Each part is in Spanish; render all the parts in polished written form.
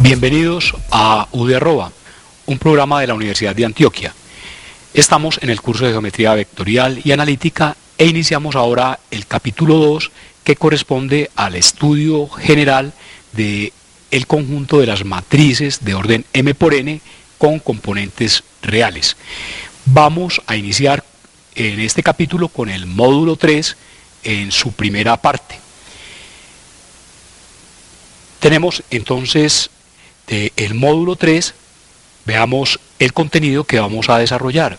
Bienvenidos a UD Arroba, un programa de la Universidad de Antioquia. Estamos en el curso de Geometría Vectorial y Analítica e iniciamos ahora el capítulo 2 que corresponde al estudio general del conjunto de las matrices de orden M por N con componentes reales. Vamos a iniciar en este capítulo con el módulo 3 en su primera parte. Tenemos entonces el módulo 3, veamos el contenido que vamos a desarrollar.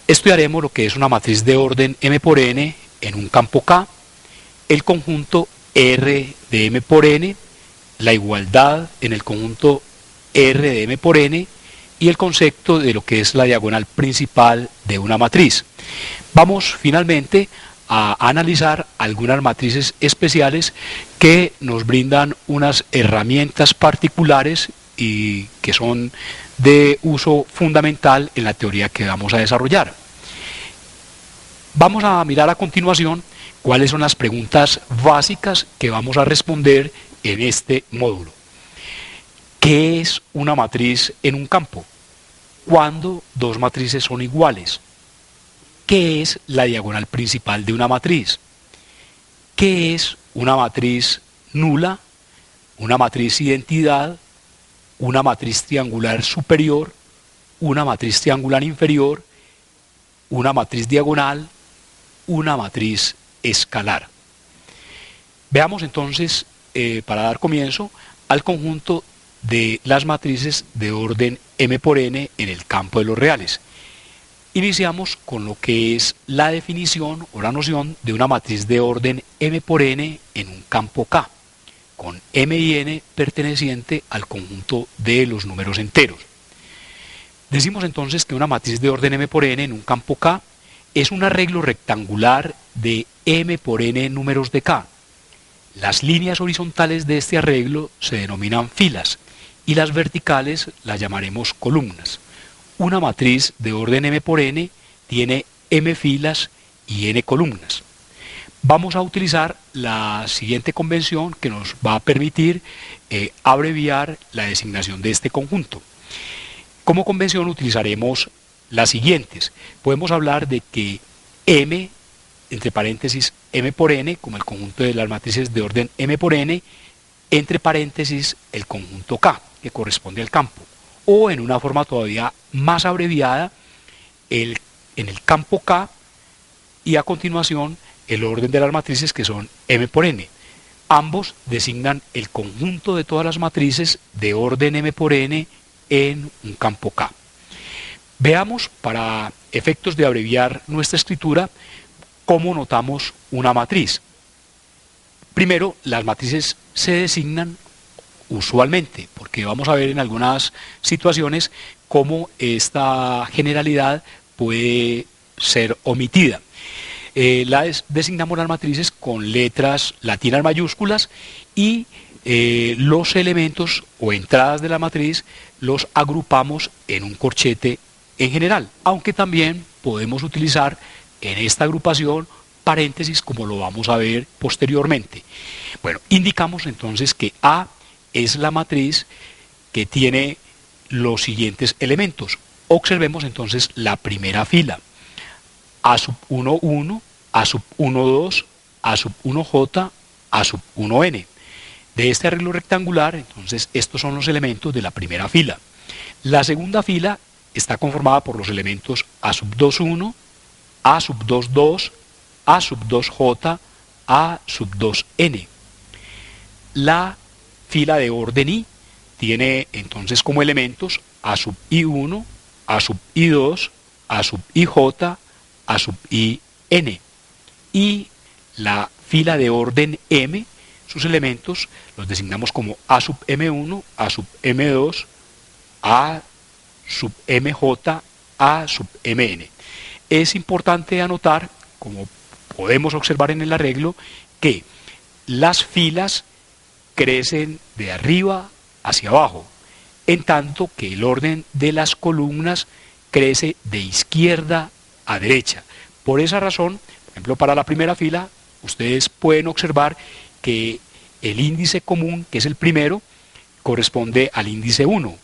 Estudiaremos lo que es una matriz de orden M por N en un campo K, el conjunto R de M por N, la igualdad en el conjunto R de M por N y el concepto de lo que es la diagonal principal de una matriz. Vamos finalmente a analizar algunas matrices especiales que nos brindan unas herramientas particulares y que son de uso fundamental en la teoría que vamos a desarrollar. Vamos a mirar a continuación cuáles son las preguntas básicas que vamos a responder en este módulo. ¿Qué es una matriz en un campo? ¿Cuándo dos matrices son iguales? ¿Qué es la diagonal principal de una matriz? ¿Qué es una matriz nula, una matriz identidad, una matriz triangular superior, una matriz triangular inferior, una matriz diagonal, una matriz escalar? Veamos entonces, para dar comienzo, al conjunto de las matrices de orden M por N en el campo de los reales. Iniciamos con lo que es la definición o la noción de una matriz de orden M por N en un campo K, con M y N perteneciente al conjunto de los números enteros. Decimos entonces que una matriz de orden M por N en un campo K es un arreglo rectangular de M por N números de K. Las líneas horizontales de este arreglo se denominan filas y las verticales las llamaremos columnas. Una matriz de orden M por N tiene M filas y N columnas. Vamos a utilizar la siguiente convención que nos va a permitir abreviar la designación de este conjunto. Como convención utilizaremos las siguientes. Podemos hablar de que M, entre paréntesis M por N, como el conjunto de las matrices de orden M por N, entre paréntesis el conjunto K, que corresponde al campo. O en una forma todavía más abreviada, en el campo K y a continuación el orden de las matrices que son M por N. Ambos designan el conjunto de todas las matrices de orden M por N en un campo K. Veamos, para efectos de abreviar nuestra escritura, cómo notamos una matriz. Primero, las matrices se designan usualmente, porque vamos a ver en algunas situaciones cómo esta generalidad puede ser omitida. Designamos las matrices con letras latinas mayúsculas y los elementos o entradas de la matriz los agrupamos en un corchete en general, aunque también podemos utilizar en esta agrupación paréntesis como lo vamos a ver posteriormente. Bueno, indicamos entonces que A es la matriz que tiene los siguientes elementos. Observemos entonces la primera fila. A sub 1, 1, A sub 1, 2, A sub 1J, A sub 1N. De este arreglo rectangular, entonces, estos son los elementos de la primera fila. La segunda fila está conformada por los elementos A sub 2, 1, A sub 2, 2, A sub 2J, A sub 2N. La fila de orden I tiene entonces como elementos A sub I1, A sub I2, A sub IJ, A sub IN. Y la fila de orden M, sus elementos los designamos como A sub M1, A sub M2, A sub MJ, A sub MN. Es importante anotar, como podemos observar en el arreglo, que las filas crecen de arriba hacia abajo, en tanto que el orden de las columnas crece de izquierda a derecha. Por esa razón, por ejemplo, para la primera fila, ustedes pueden observar que el índice común, que es el primero, corresponde al índice 1.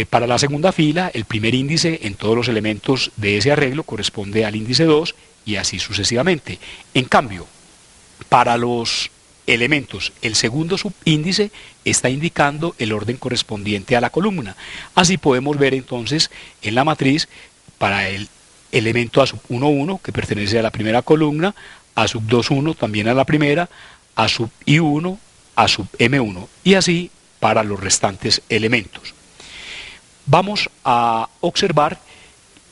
Para la segunda fila, el primer índice en todos los elementos de ese arreglo corresponde al índice 2 y así sucesivamente. En cambio, para los elementos, el segundo subíndice está indicando el orden correspondiente a la columna. Así podemos ver entonces en la matriz para el elemento A sub 1, 1, que pertenece a la primera columna, A sub 2, 1 también a la primera, A sub I1, A sub M1 y así para los restantes elementos. Vamos a observar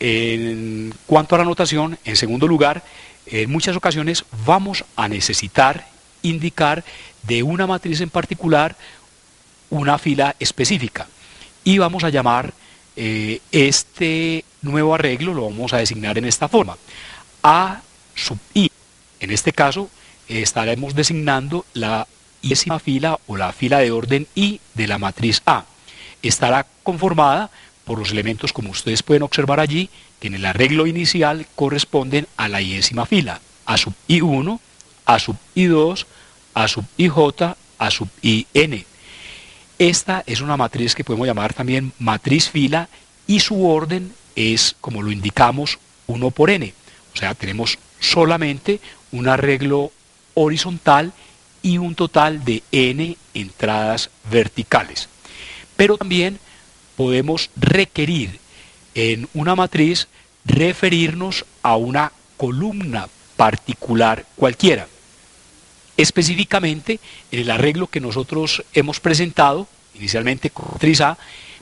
en cuanto a la notación, en segundo lugar, en muchas ocasiones vamos a necesitar indicar de una matriz en particular una fila específica y vamos a llamar este nuevo arreglo, lo vamos a designar en esta forma, A sub I. En este caso estaremos designando la décima fila o la fila de orden I de la matriz A. Estará conformada por los elementos, como ustedes pueden observar allí, que en el arreglo inicial corresponden a la décima fila, A sub I1, A sub I2, A sub IJ, A sub IN. Esta es una matriz que podemos llamar también matriz fila y su orden es, como lo indicamos, 1 por n. O sea, tenemos solamente un arreglo horizontal y un total de n entradas verticales. Pero también podemos requerir en una matriz referirnos a una columna particular cualquiera. Específicamente, en el arreglo que nosotros hemos presentado, inicialmente con matriz A,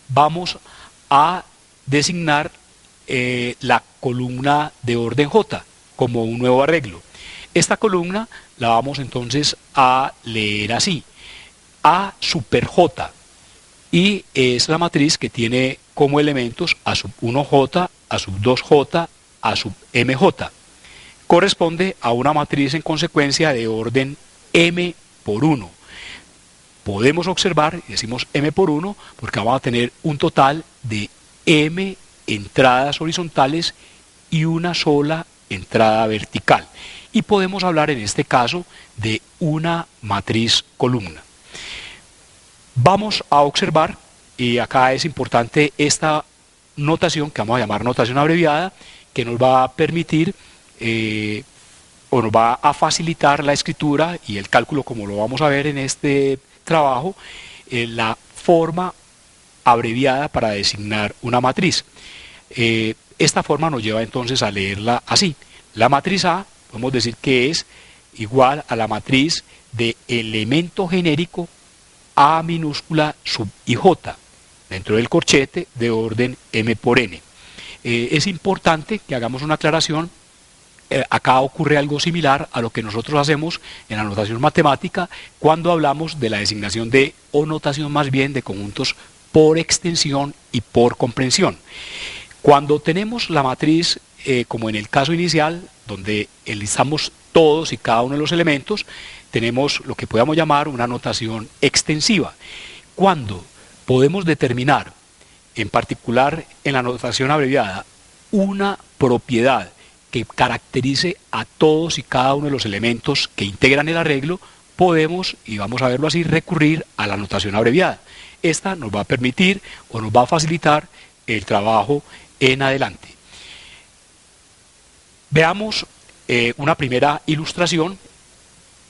vamos a designar la columna de orden J como un nuevo arreglo. Esta columna la vamos entonces a leer así, A super J, y es la matriz que tiene como elementos A sub 1J, A sub 2J, A sub MJ. Corresponde a una matriz en consecuencia de orden M por 1. Podemos observar, y decimos M por 1, porque vamos a tener un total de M entradas horizontales y una sola entrada vertical. Y podemos hablar en este caso de una matriz columna. Vamos a observar, y acá es importante esta notación que vamos a llamar notación abreviada, que nos va a permitir o nos va a facilitar la escritura y el cálculo, como lo vamos a ver en este trabajo, la forma abreviada para designar una matriz. Esta forma nos lleva entonces a leerla así. La matriz A, podemos decir que es igual a la matriz de elemento genérico A minúscula sub IJ, dentro del corchete de orden M por N. Es importante que hagamos una aclaración. Acá ocurre algo similar a lo que nosotros hacemos en la notación matemática cuando hablamos de la designación de, o notación más bien, de conjuntos por extensión y por comprensión. Cuando tenemos la matriz, como en el caso inicial, donde enlistamos todos y cada uno de los elementos, tenemos lo que podemos llamar una notación extensiva. Cuando podemos determinar, en particular en la notación abreviada, una propiedad que caracterice a todos y cada uno de los elementos que integran el arreglo, podemos, y vamos a verlo así, recurrir a la notación abreviada. Esta nos va a permitir o nos va a facilitar el trabajo en adelante. Veamos una primera ilustración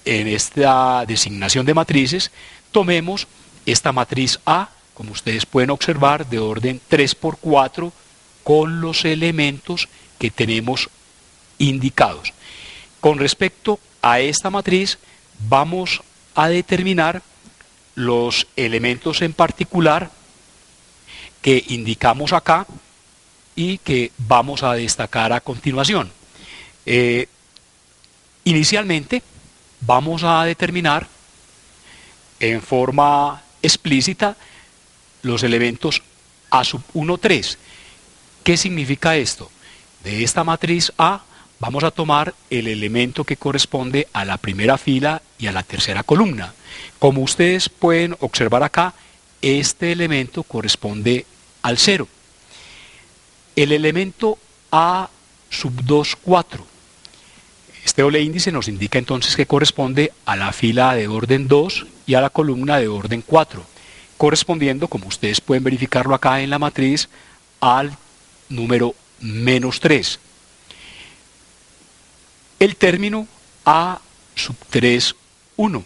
en esta designación de matrices. Tomemos esta matriz A, como ustedes pueden observar, de orden 3 por 4, con los elementos que tenemos indicados. Con respecto a esta matriz, vamos a determinar los elementos en particular que indicamos acá y que vamos a destacar a continuación. Inicialmente vamos a determinar en forma explícita los elementos A sub 1, 3. ¿Qué significa esto? De esta matriz A vamos a tomar el elemento que corresponde a la primera fila y a la tercera columna. Como ustedes pueden observar acá, este elemento corresponde al 0. El elemento A sub 2, 4. Este doble índice nos indica entonces que corresponde a la fila de orden 2 y a la columna de orden 4. correspondiendo, como ustedes pueden verificarlo acá en la matriz, al número menos 3. El término A sub 3, 1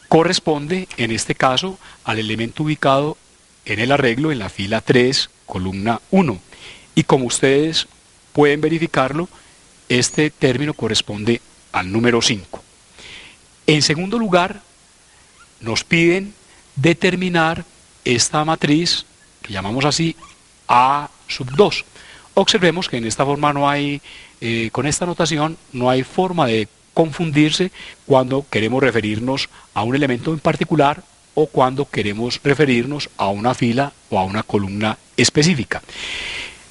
corresponde en este caso al elemento ubicado en el arreglo en la fila 3, columna 1. Y como ustedes pueden verificarlo, este término corresponde al número 5. En segundo lugar, nos piden determinar esta matriz, que llamamos así A sub 2. Observemos que en esta forma no hay, con esta notación, no hay forma de confundirse cuando queremos referirnos a un elemento en particular o cuando queremos referirnos a una fila o a una columna específica.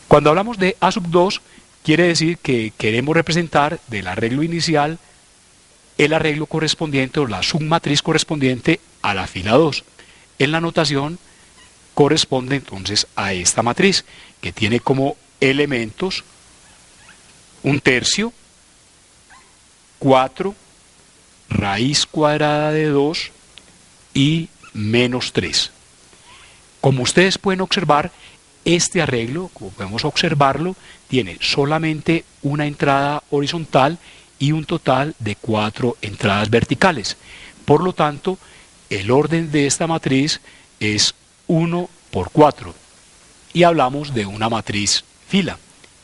Cuando hablamos de A sub 2, quiere decir que queremos representar del arreglo inicial el arreglo correspondiente o la submatriz correspondiente a la fila 2. En la notación corresponde entonces a esta matriz, que tiene como elementos 1/3, 4, raíz cuadrada de 2 y menos 3. Como ustedes pueden observar, este arreglo, como podemos observarlo, tiene solamente una entrada horizontal y un total de 4 entradas verticales. Por lo tanto, el orden de esta matriz es 1 por 4. Y hablamos de una matriz fila.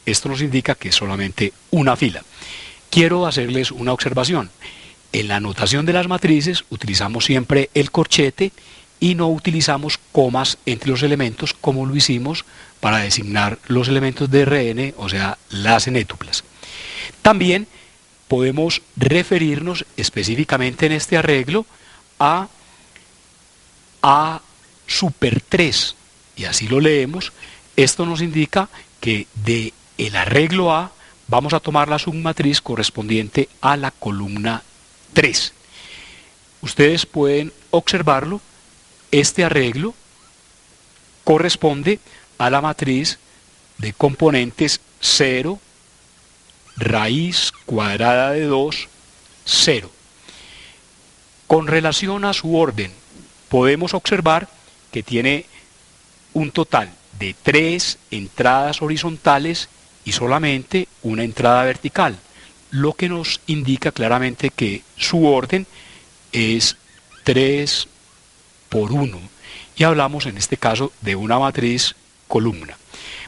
Esto nos indica que es solamente una fila. Quiero hacerles una observación. En la notación de las matrices utilizamos siempre el corchete y no utilizamos comas entre los elementos como lo hicimos para designar los elementos de Rn, o sea, las enétuplas. También podemos referirnos específicamente en este arreglo a A super 3, y así lo leemos. Esto nos indica que de el arreglo A vamos a tomar la submatriz correspondiente a la columna 3. Ustedes pueden observarlo. Este arreglo corresponde a la matriz de componentes 0, raíz cuadrada de 2, 0. Con relación a su orden, podemos observar que tiene un total de 3 entradas horizontales y solamente una entrada vertical, lo que nos indica claramente que su orden es 3 por 1, y hablamos en este caso de una matriz columna.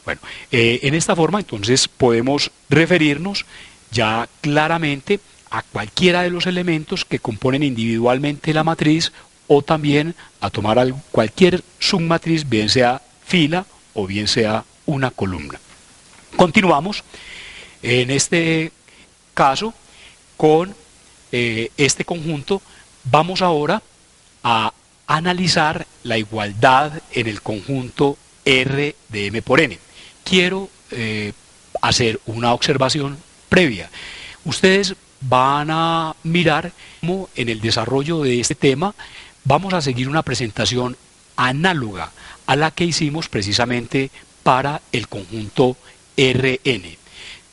Bueno, en esta forma entonces podemos referirnos ya claramente a cualquiera de los elementos que componen individualmente la matriz, o también a tomar cualquier submatriz, bien sea fila o bien sea una columna. Continuamos en este caso con este conjunto. Vamos ahora a analizar la igualdad en el conjunto R de M por N. Quiero hacer una observación previa. Ustedes van a mirar cómo en el desarrollo de este tema vamos a seguir una presentación análoga a la que hicimos precisamente para el conjunto Rn.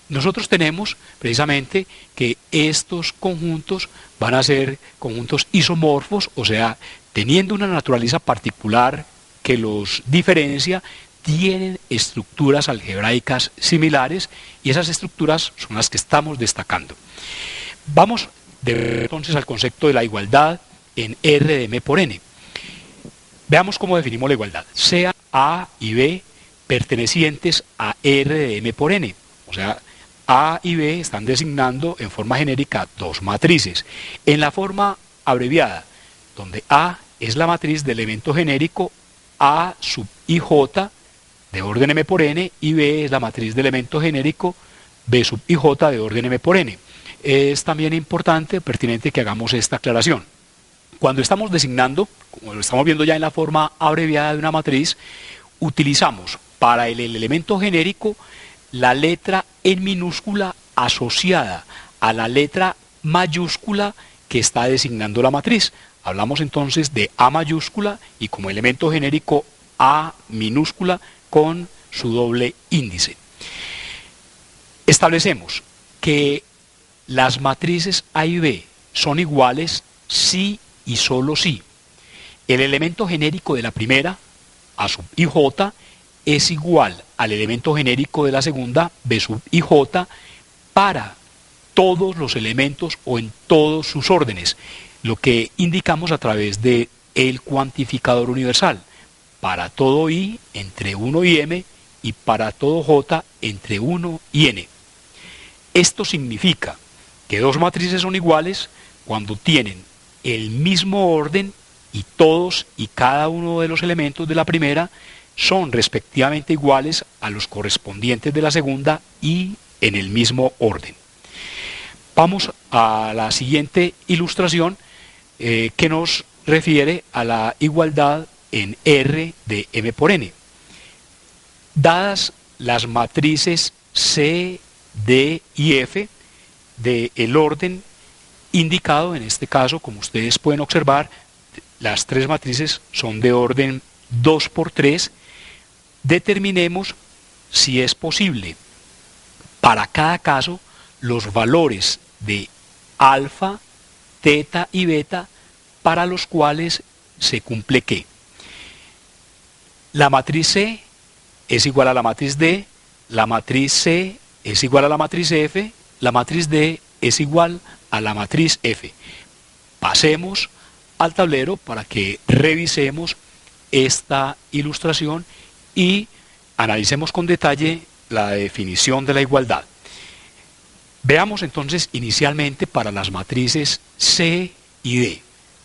Nosotros tenemos precisamente que estos conjuntos van a ser conjuntos isomorfos, o sea, teniendo una naturaleza particular que los diferencia, tienen estructuras algebraicas similares, y esas estructuras son las que estamos destacando. Vamos entonces al concepto de la igualdad en R de M por N. Veamos cómo definimos la igualdad. Sean A y B pertenecientes a R de M por N. O sea, A y B están designando en forma genérica dos matrices. En la forma abreviada, donde A es la matriz del elemento genérico A sub IJ de orden M por N, y B es la matriz del elemento genérico B sub IJ de orden M por N. Es también importante, pertinente, que hagamos esta aclaración. Cuando estamos designando, como lo estamos viendo ya en la forma abreviada de una matriz, utilizamos para el elemento genérico la letra en minúscula asociada a la letra mayúscula que está designando la matriz. Hablamos entonces de A mayúscula y como elemento genérico A minúscula con su doble índice. Establecemos que las matrices A y B son iguales si y solo si El elemento genérico de la primera, A sub ij, es igual al elemento genérico de la segunda, B sub ij, para todos los elementos o en todos sus órdenes, lo que indicamos a través de el cuantificador universal, para todo i entre 1 y m y para todo j entre 1 y n. Esto significa que dos matrices son iguales cuando tienen el mismo orden y todos y cada uno de los elementos de la primera son respectivamente iguales a los correspondientes de la segunda y en el mismo orden. Vamos a la siguiente ilustración que nos refiere a la igualdad en R de M por N. Dadas las matrices C, D y F del orden indicado, en este caso, como ustedes pueden observar, las tres matrices son de orden 2 por 3, determinemos si es posible para cada caso los valores de alfa, teta y beta para los cuales se cumple que la matriz C es igual a la matriz D, la matriz C es igual a la matriz F, la matriz D es igual a la matriz F. Pasemos al tablero para que revisemos esta ilustración y analicemos con detalle la definición de la igualdad. Veamos entonces inicialmente para las matrices C y D.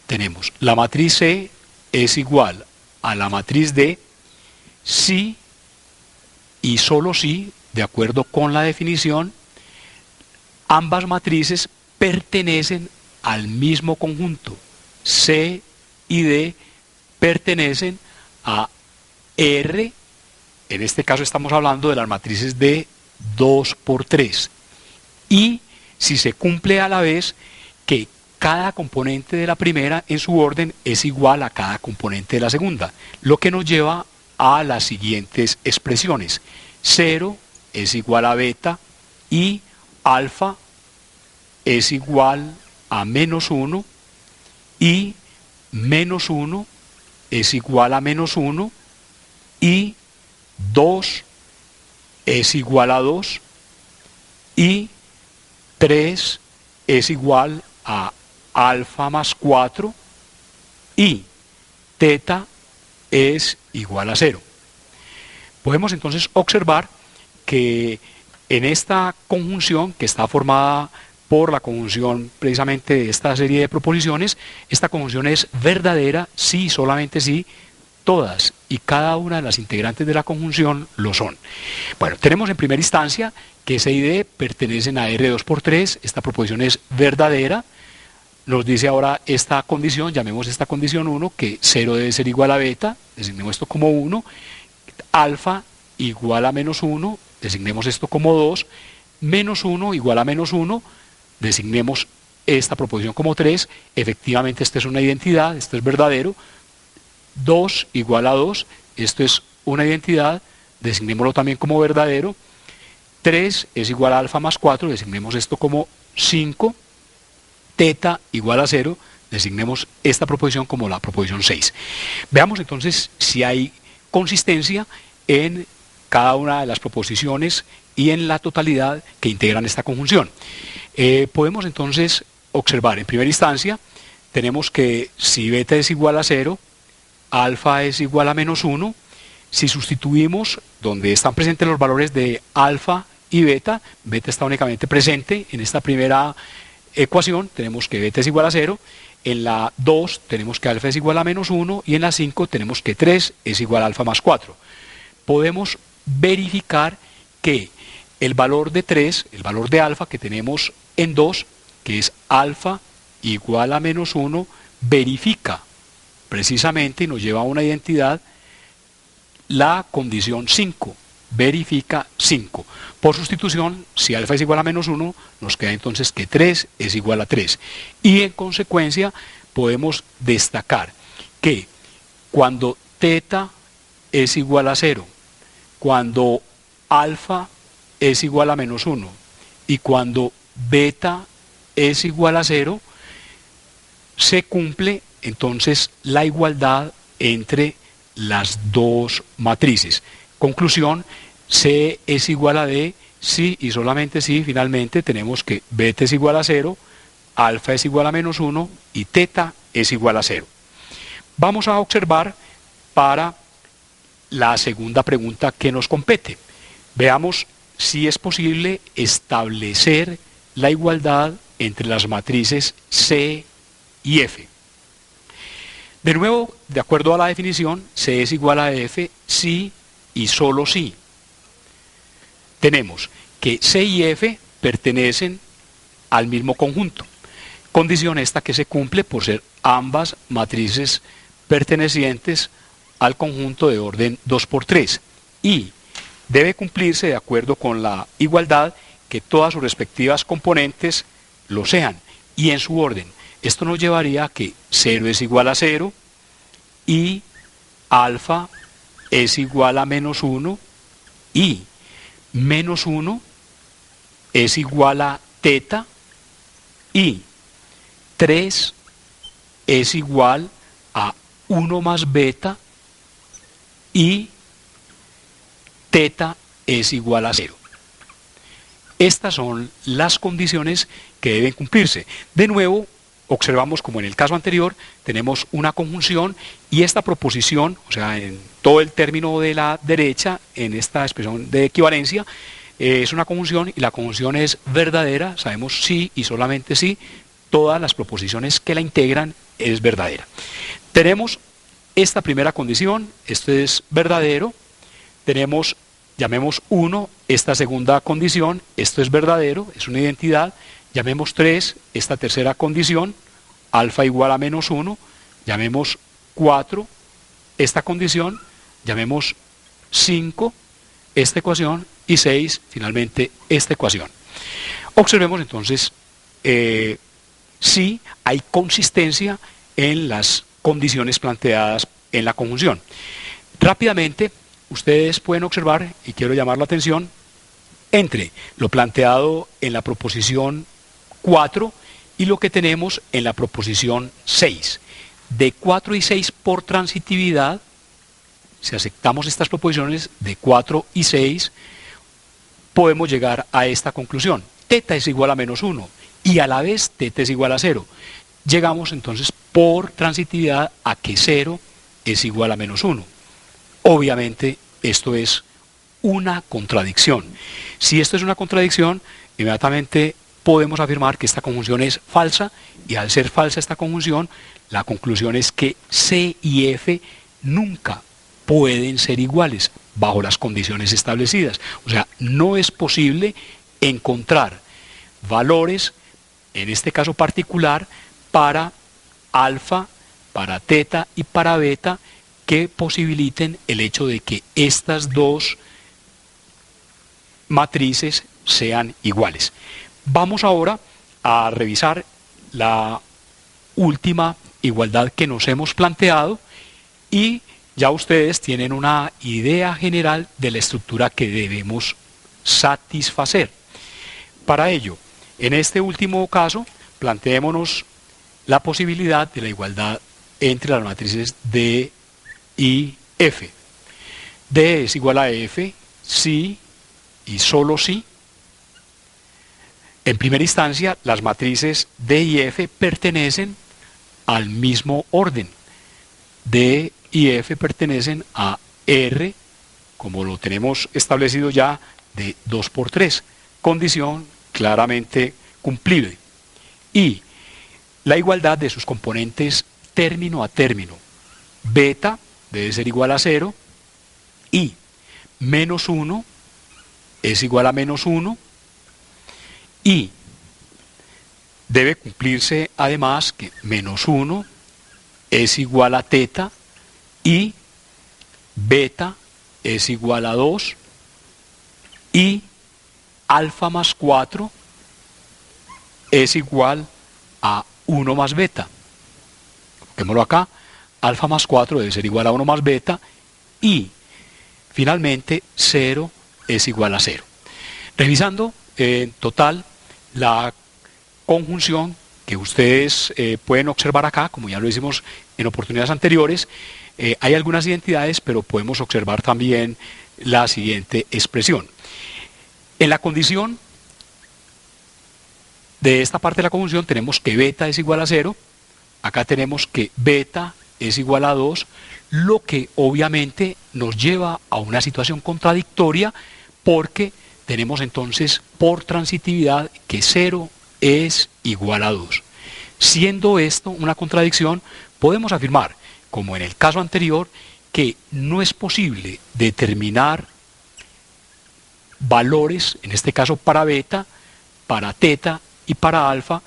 Tenemos la matriz C es igual a la matriz D si y solo si, de acuerdo con la definición, ambas matrices pertenecen al mismo conjunto. C y D pertenecen a R, en este caso estamos hablando de las matrices de 2 por 3. Y si se cumple a la vez que cada componente de la primera en su orden es igual a cada componente de la segunda, lo que nos lleva a las siguientes expresiones. 0 es igual a beta y alfa es igual a menos 1 y menos 1 es igual a menos 1 y 2 es igual a 2 y 3 es igual a alfa más 4 y teta es igual a 0. Podemos entonces observar que en esta conjunción, que está formada por la conjunción precisamente de esta serie de proposiciones, esta conjunción es verdadera si, solamente si, todas y cada una de las integrantes de la conjunción lo son. Bueno, tenemos en primera instancia que C y D pertenecen a R2 por 3, esta proposición es verdadera. Nos dice ahora esta condición, llamemos esta condición 1, que 0 debe ser igual a beta, designemos esto como 1, alfa igual a menos 1, designemos esto como 2, menos 1 igual a menos 1, designemos esta proposición como 3, efectivamente esta es una identidad, esto es verdadero, 2 igual a 2, esto es una identidad, designémoslo también como verdadero, 3 es igual a alfa más 4, designemos esto como 5, teta igual a 0, designemos esta proposición como la proposición 6. Veamos entonces si hay consistencia en cada una de las proposiciones y en la totalidad que integran esta conjunción. Podemos entonces observar en primera instancia, tenemos que si beta es igual a 0, alfa es igual a menos 1, si sustituimos donde están presentes los valores de alfa y beta, beta está únicamente presente en esta primera ecuación, tenemos que beta es igual a 0, en la 2 tenemos que alfa es igual a menos 1 y en la 5 tenemos que 3 es igual a alfa más 4. Podemos verificar que el valor de 3, el valor de alfa que tenemos en 2, que es alfa igual a menos 1, verifica precisamente y nos lleva a una identidad la condición 5, verifica 5. Por sustitución, si alfa es igual a menos 1, nos queda entonces que 3 es igual a 3. Y en consecuencia podemos destacar que cuando teta es igual a 0, cuando alfa es igual a menos 1 y cuando beta es igual a 0, se cumple entonces la igualdad entre las dos matrices. Conclusión, C es igual a D, si y solamente si finalmente tenemos que beta es igual a 0, alfa es igual a menos 1 y teta es igual a 0. Vamos a observar para la segunda pregunta que nos compete. Veamos si es posible establecer la igualdad entre las matrices C y F. De nuevo, de acuerdo a la definición, C es igual a F si y solo si tenemos que C y F pertenecen al mismo conjunto. Condición esta que se cumple por ser ambas matrices pertenecientes al conjunto de orden 2×3 y debe cumplirse de acuerdo con la igualdad que todas sus respectivas componentes lo sean y en su orden. Esto nos llevaría a que 0 es igual a 0 y alfa es igual a menos 1 y menos 1 es igual a teta y 3 es igual a 1 más beta y teta es igual a 0. Estas son las condiciones que deben cumplirse. De nuevo, observamos como en el caso anterior, tenemos una conjunción y esta proposición, o sea, en todo el término de la derecha, en esta expresión de equivalencia, es una conjunción y la conjunción es verdadera, sabemos sí y solamente sí, todas las proposiciones que la integran es verdadera. Tenemos esta primera condición, esto es verdadero, tenemos, llamemos 1, esta segunda condición, esto es verdadero, es una identidad, llamemos 3, esta tercera condición, alfa igual a menos 1, llamemos 4, esta condición, llamemos 5, esta ecuación, y 6, finalmente, esta ecuación. Observemos entonces si hay consistencia en las condiciones planteadas en la conjunción. Rápidamente, ustedes pueden observar, y quiero llamar la atención, entre lo planteado en la proposición 4 y lo que tenemos en la proposición 6. De 4 y 6 por transitividad, si aceptamos estas proposiciones de 4 y 6, podemos llegar a esta conclusión. Teta es igual a menos 1 y a la vez teta es igual a 0. Llegamos entonces por transitividad a que 0 es igual a menos 1. Obviamente esto es una contradicción. Si esto es una contradicción, inmediatamente podemos afirmar que esta conjunción es falsa y al ser falsa esta conjunción, la conclusión es que C y F nunca pueden ser iguales bajo las condiciones establecidas. O sea, no es posible encontrar valores, en este caso particular, para alfa, para teta y para beta que posibiliten el hecho de que estas dos matrices sean iguales. Vamos ahora a revisar la última igualdad que nos hemos planteado y ya ustedes tienen una idea general de la estructura que debemos satisfacer. Para ello, en este último caso, planteémonos la posibilidad de la igualdad entre las matrices D y F. D es igual a F si y solo si, en primera instancia, las matrices D y F pertenecen al mismo orden. D y F pertenecen a R, como lo tenemos establecido ya, de 2×3, condición claramente cumplible. Y la igualdad de sus componentes término a término. Beta debe ser igual a 0 y menos 1 es igual a menos 1 y debe cumplirse además que menos 1 es igual a teta y beta es igual a 2 y alfa más 4 es igual a 1 más beta. Coloquémoslo acá, alfa más 4 debe ser igual a 1 más beta y finalmente 0 es igual a 0. Revisando en total la conjunción que ustedes pueden observar acá, como ya lo hicimos en oportunidades anteriores, hay algunas identidades, pero podemos observar también la siguiente expresión. En la condición de esta parte de la conjunción tenemos que beta es igual a 0, acá tenemos que beta es igual a 2, lo que obviamente nos lleva a una situación contradictoria porque tenemos entonces por transitividad que 0 es igual a 2. Siendo esto una contradicción, podemos afirmar, como en el caso anterior, que no es posible determinar valores, en este caso para beta, para teta y para alfa,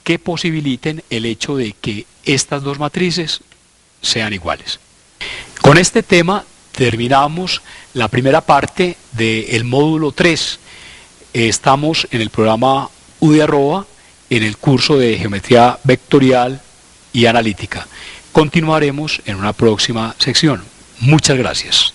que posibiliten el hecho de que estas dos matrices sean iguales. Con este tema terminamos la primera parte del módulo 3. Estamos en el programa UDI@, en el curso de geometría vectorial y analítica. Continuaremos en una próxima sección. Muchas gracias.